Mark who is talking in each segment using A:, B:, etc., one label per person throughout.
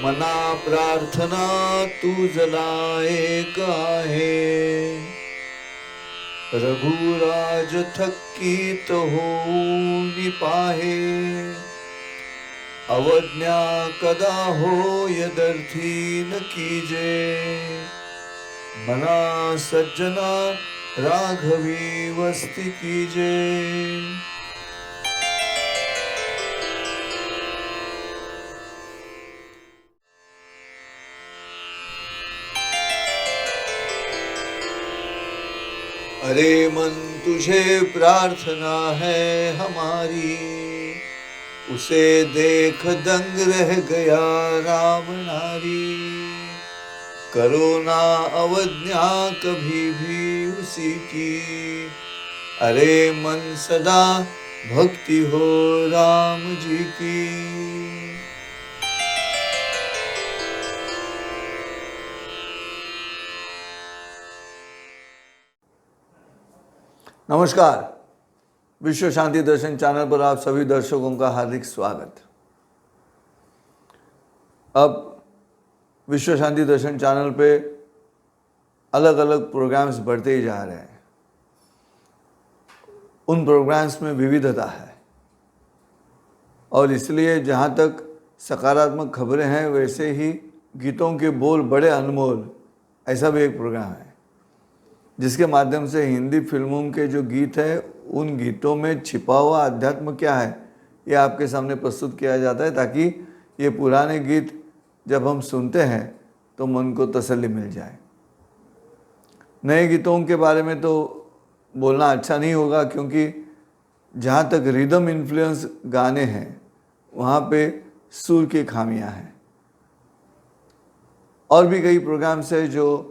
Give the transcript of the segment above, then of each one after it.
A: मना प्रार्थना तुझ लायक आहे, रघुराज थकीत होऊन पाहे, अवज्ञा कदा होय दर्थीन कीजे, मना सज्जना राघवी वस्ती कीजे। अरे मन तुझे प्रार्थना है हमारी, उसे देख दंग रह गया रावणारी, करो ना अवज्ञा कभी भी उसी की, अरे मन सदा भक्ति हो राम जी की। नमस्कार, विश्व शांति दर्शन चैनल पर आप सभी दर्शकों का हार्दिक स्वागत। अब विश्व शांति दर्शन चैनल पे अलग अलग प्रोग्राम्स बढ़ते ही जा रहे हैं। उन प्रोग्राम्स में विविधता है और इसलिए जहाँ तक सकारात्मक खबरें हैं वैसे ही गीतों के बोल बड़े अनमोल, ऐसा भी एक प्रोग्राम है जिसके माध्यम से हिंदी फिल्मों के जो गीत हैं उन गीतों में छिपा हुआ अध्यात्म क्या है ये आपके सामने प्रस्तुत किया जाता है, ताकि ये पुराने गीत जब हम सुनते हैं तो मन को तसल्ली मिल जाए। नए गीतों के बारे में तो बोलना अच्छा नहीं होगा, क्योंकि जहाँ तक रिदम इन्फ्लुएंस गाने हैं वहाँ पे सुर की खामियाँ हैं। और भी कई प्रोग्राम्स है जो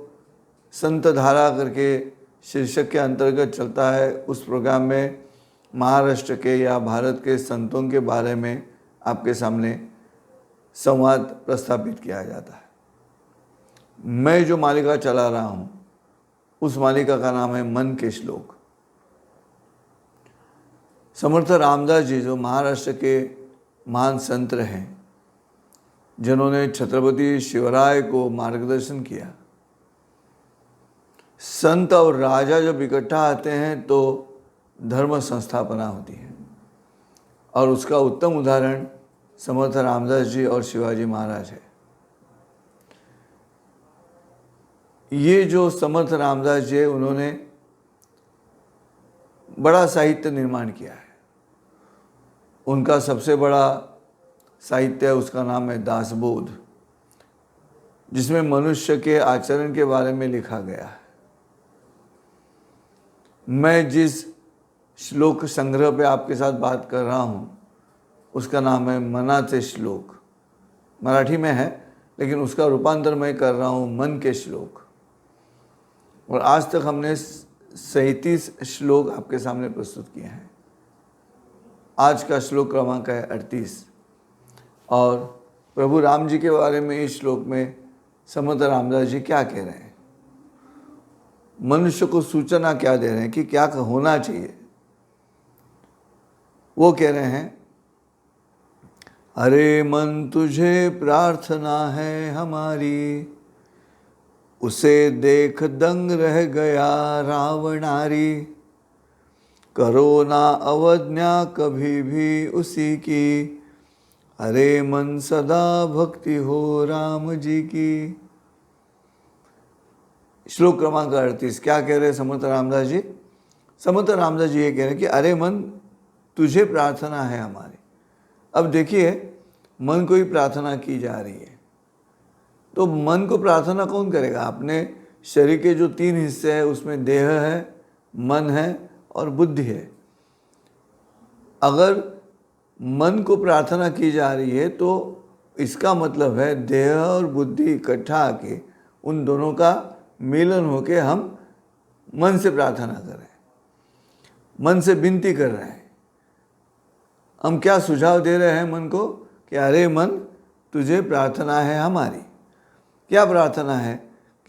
A: संत धारा करके शीर्षक के अंतर्गत चलता है। उस प्रोग्राम में महाराष्ट्र के या भारत के संतों के बारे में आपके सामने संवाद प्रस्थापित किया जाता है। मैं जो मालिका चला रहा हूँ उस मालिका का नाम है मन के श्लोक। समर्थ रामदास जी जो महाराष्ट्र के महान संत हैं, जिन्होंने छत्रपति शिवराय को मार्गदर्शन किया। संत और राजा जब इकट्ठा आते हैं तो धर्म संस्थापना होती है, और उसका उत्तम उदाहरण समर्थ रामदास जी और शिवाजी महाराज है। ये जो समर्थ रामदास जी उन्होंने बड़ा साहित्य निर्माण किया है। उनका सबसे बड़ा साहित्य उसका नाम है दासबोध, जिसमें मनुष्य के आचरण के बारे में लिखा गया है। मैं जिस श्लोक संग्रह पे आपके साथ बात कर रहा हूँ उसका नाम है मनाचे श्लोक। मराठी में है लेकिन उसका रूपांतर मैं कर रहा हूँ मन के श्लोक। और आज तक हमने 37 श्लोक आपके सामने प्रस्तुत किए हैं। आज का श्लोक क्रमांक है 38। और प्रभु राम जी के बारे में इस श्लोक में समर्थ रामदास जी क्या कह रहे हैं, मनुष्य को सूचना क्या दे रहे हैं कि क्या होना चाहिए। वो कह रहे हैं, अरे मन तुझे प्रार्थना है हमारी, उसे देख दंग रह गया रावणारी, करो ना अवज्ञा कभी भी उसी की, अरे मन सदा भक्ति हो राम जी की। श्लोक क्रमांक 38 क्या कह रहे हैं समर्थ रामदास जी? समर्थ रामदास जी ये कह रहे हैं कि अरे मन तुझे प्रार्थना है हमारी। अब देखिए, मन को ही प्रार्थना की जा रही है, तो मन को प्रार्थना कौन करेगा? अपने शरीर के जो 3 हिस्से हैं उसमें देह है, मन है और बुद्धि है। अगर मन को प्रार्थना की जा रही है तो इसका मतलब है देह और बुद्धि इकट्ठा आके उन दोनों का मिलन होके हम मन से प्रार्थना कर रहे हैं, मन से विनती कर रहे हैं। हम क्या सुझाव दे रहे हैं मन को कि अरे मन तुझे प्रार्थना है हमारी। क्या प्रार्थना है?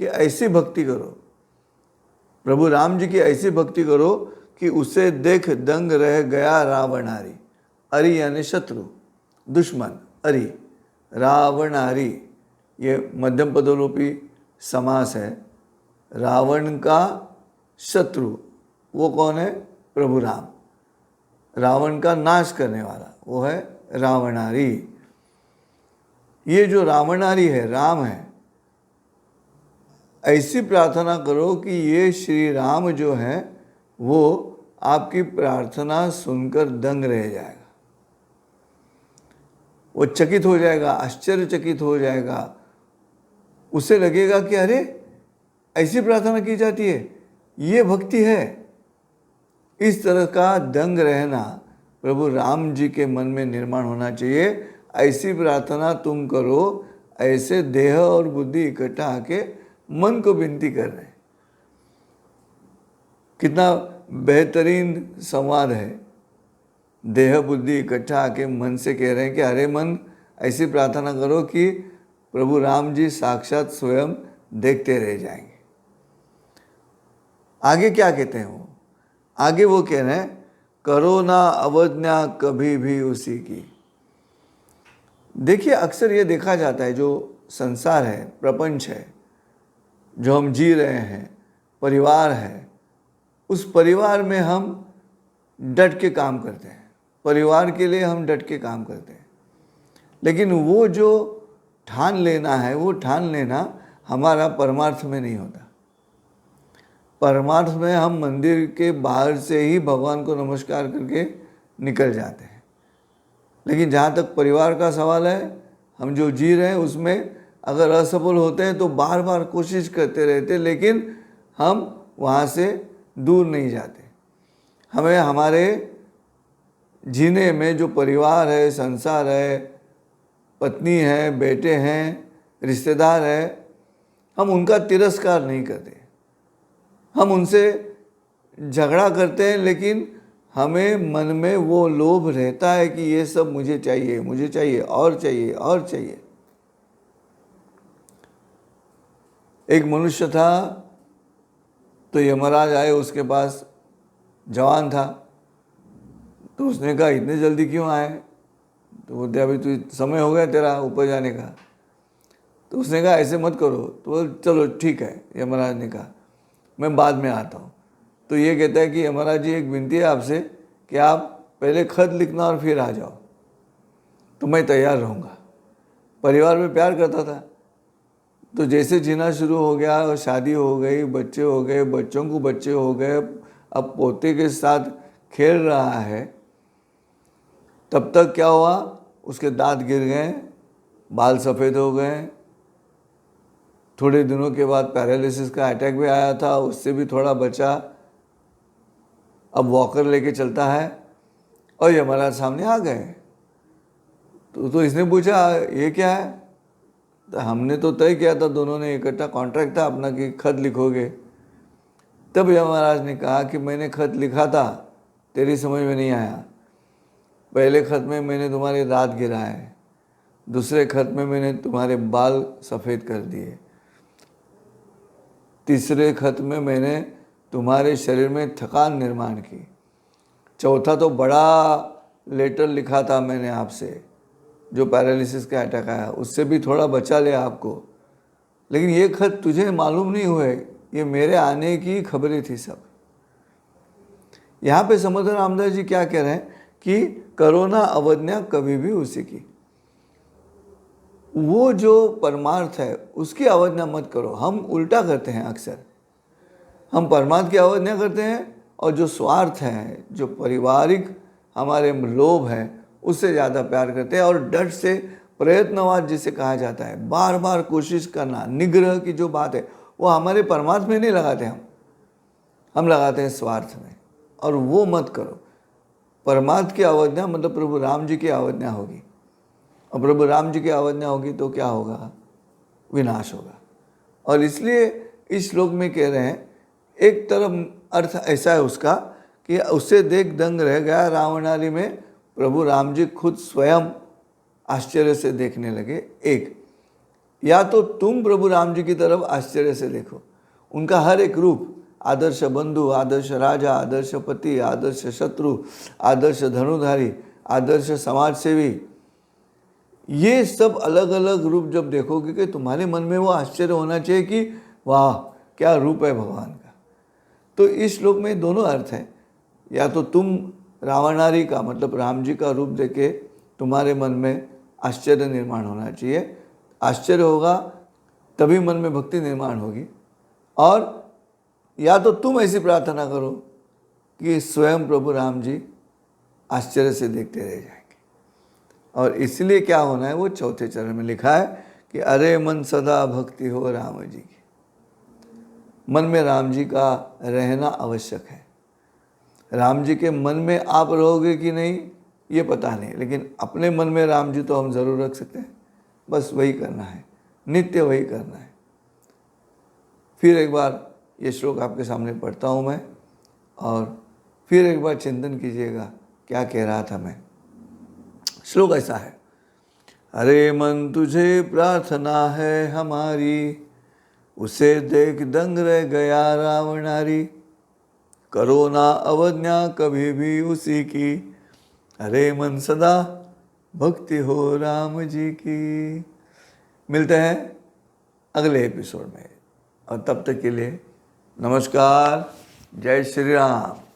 A: कि ऐसी भक्ति करो, प्रभु राम जी की ऐसी भक्ति करो कि उसे देख दंग रह गया रावणारी। अरि यानी शत्रु, दुश्मन, अरि, रावणारी ये मध्यम पदलोपी समास है। रावण का शत्रु वो कौन है? प्रभु राम। रावण का नाश करने वाला वो है रावणारी। ये जो रावणारी है राम है, ऐसी प्रार्थना करो कि ये श्री राम जो है वो आपकी प्रार्थना सुनकर दंग रह जाएगा, वो चकित हो जाएगा, आश्चर्यचकित हो जाएगा। उसे लगेगा कि अरे ऐसी प्रार्थना की जाती है, ये भक्ति है। इस तरह का दंग रहना प्रभु राम जी के मन में निर्माण होना चाहिए। ऐसी प्रार्थना तुम करो, ऐसे देह और बुद्धि इकट्ठा आके मन को विनती कर रहे हैं। कितना बेहतरीन संवाद है। देह बुद्धि इकट्ठा आके मन से कह रहे हैं कि अरे मन, ऐसी प्रार्थना करो कि प्रभु राम जी साक्षात स्वयं देखते रह जाएंगे। आगे क्या कहते हैं वो? आगे वो कह रहे हैं, करो ना अवज्ञा कभी भी उसी की। देखिए, अक्सर ये देखा जाता है, जो संसार है, प्रपंच है, जो हम जी रहे हैं, परिवार है, उस परिवार में हम डट के काम करते हैं, परिवार के लिए हम डट के काम करते हैं। लेकिन वो जो ठान लेना है, वो ठान लेना हमारा परमार्थ में नहीं होता। परमार्थ में हम मंदिर के बाहर से ही भगवान को नमस्कार करके निकल जाते हैं। लेकिन जहाँ तक परिवार का सवाल है, हम जो जी रहे हैं उसमें अगर असफल होते हैं तो बार बार कोशिश करते रहते, लेकिन हम वहाँ से दूर नहीं जाते। हमें हमारे जीने में जो परिवार है, संसार है, पत्नी है, बेटे हैं, रिश्तेदार है, हम उनका तिरस्कार नहीं करते। हम उनसे झगड़ा करते हैं, लेकिन हमें मन में वो लोभ रहता है कि ये सब मुझे चाहिए, मुझे चाहिए और चाहिए और चाहिए। एक मनुष्य था, तो यमराज आए उसके पास, जवान था, तो उसने कहा इतने जल्दी क्यों आए? तो बोलते अभी तो समय हो गया तेरा ऊपर जाने का। तो उसने कहा ऐसे मत करो। तो चलो ठीक है, यमराज ने कहा मैं बाद में आता हूँ। तो ये कहता है कि यमराज जी, एक विनती है आपसे कि आप पहले खत लिखना और फिर आ जाओ, तो मैं तैयार रहूँगा। परिवार में प्यार करता था, तो जैसे जीना शुरू हो गया और शादी हो गई, बच्चे हो गए, बच्चों को बच्चे हो गए, अब पोते के साथ खेल रहा है, तब तक क्या हुआ, उसके दांत गिर गए, बाल सफ़ेद हो गए। थोड़े दिनों के बाद पैरालिसिस का अटैक भी आया था, उससे भी थोड़ा बचा। अब वॉकर लेके चलता है और यमराज सामने आ गए। तो इसने पूछा ये क्या है? तो हमने तो तय किया था, दोनों ने इकट्ठा कॉन्ट्रैक्ट था अपना कि खत लिखोगे। तब यमराज ने कहा कि मैंने खत लिखा था, तेरी समझ में नहीं आया। पहले खत में मैंने तुम्हारे दांत गिराए, दूसरे खत में मैंने तुम्हारे बाल सफ़ेद कर दिए, तीसरे खत में मैंने तुम्हारे शरीर में थकान निर्माण की, चौथा तो बड़ा लेटर लिखा था मैंने आपसे, जो पैरालिसिस का अटैक आया उससे भी थोड़ा बचा लिया आपको। लेकिन ये खत तुझे मालूम नहीं हुए, ये मेरे आने की खबरें थी सब। यहाँ पे समर्थ रामदास जी क्या कह रहे हैं कि करो ना अवज्ञा कभी भी उसी की। वो जो परमार्थ है उसकी अवज्ञा मत करो। हम उल्टा करते हैं अक्सर, हम परमार्थ की अवज्ञा करते हैं और जो स्वार्थ है, जो पारिवारिक हमारे लोभ है, उससे ज़्यादा प्यार करते हैं। और डट से प्रयत्नवाद जिसे कहा जाता है, बार बार कोशिश करना, निग्रह की जो बात है, वो हमारे परमार्थ में नहीं लगाते, हम लगाते हैं स्वार्थ में। और वो मत करो। परमार्थ की अवज्ञा मतलब प्रभु राम जी की अवज्ञा होगी, और प्रभु राम जी की अवज्ञा होगी तो क्या होगा? विनाश होगा। और इसलिए इस श्लोक में कह रहे हैं, एक तरफ अर्थ ऐसा है उसका कि उससे देख दंग रह गया रावणारी में, प्रभु राम जी खुद स्वयं आश्चर्य से देखने लगे। एक, या तो तुम प्रभु राम जी की तरफ आश्चर्य से देखो, उनका हर एक रूप, आदर्श बंधु, आदर्श राजा, आदर्श पति, आदर्श शत्रु, आदर्श धनुधारी, आदर्श समाज सेवी, ये सब अलग अलग रूप जब देखोगे कि तुम्हारे मन में वो आश्चर्य होना चाहिए कि वाह क्या रूप है भगवान का। तो इस श्लोक में दोनों अर्थ हैं, या तो तुम रावणारी का मतलब राम जी का रूप देके तुम्हारे मन में आश्चर्य निर्माण होना चाहिए, आश्चर्य होगा तभी मन में भक्ति निर्माण होगी, और या तो तुम ऐसी प्रार्थना करो कि स्वयं प्रभु राम जी आश्चर्य से देखते रह जाएंगे। और इसलिए क्या होना है वो चौथे चरण में लिखा है कि अरे मन सदा भक्ति हो राम जी की। मन में राम जी का रहना आवश्यक है। राम जी के मन में आप रहोगे कि नहीं ये पता नहीं, लेकिन अपने मन में राम जी तो हम ज़रूर रख सकते हैं। बस वही करना है, नित्य वही करना है। फिर एक बार ये श्लोक आपके सामने पढ़ता हूँ मैं, और फिर एक बार चिंतन कीजिएगा क्या कह रहा था मैं। श्लोक ऐसा है, अरे मन तुझे प्रार्थना है हमारी, उसे देख दंग रह गया रावणारी, करो ना अवज्ञा कभी भी उसी की, अरे मन सदा भक्ति हो राम जी की। मिलते हैं अगले एपिसोड में, और तब तक के लिए नमस्कार, जय श्री राम।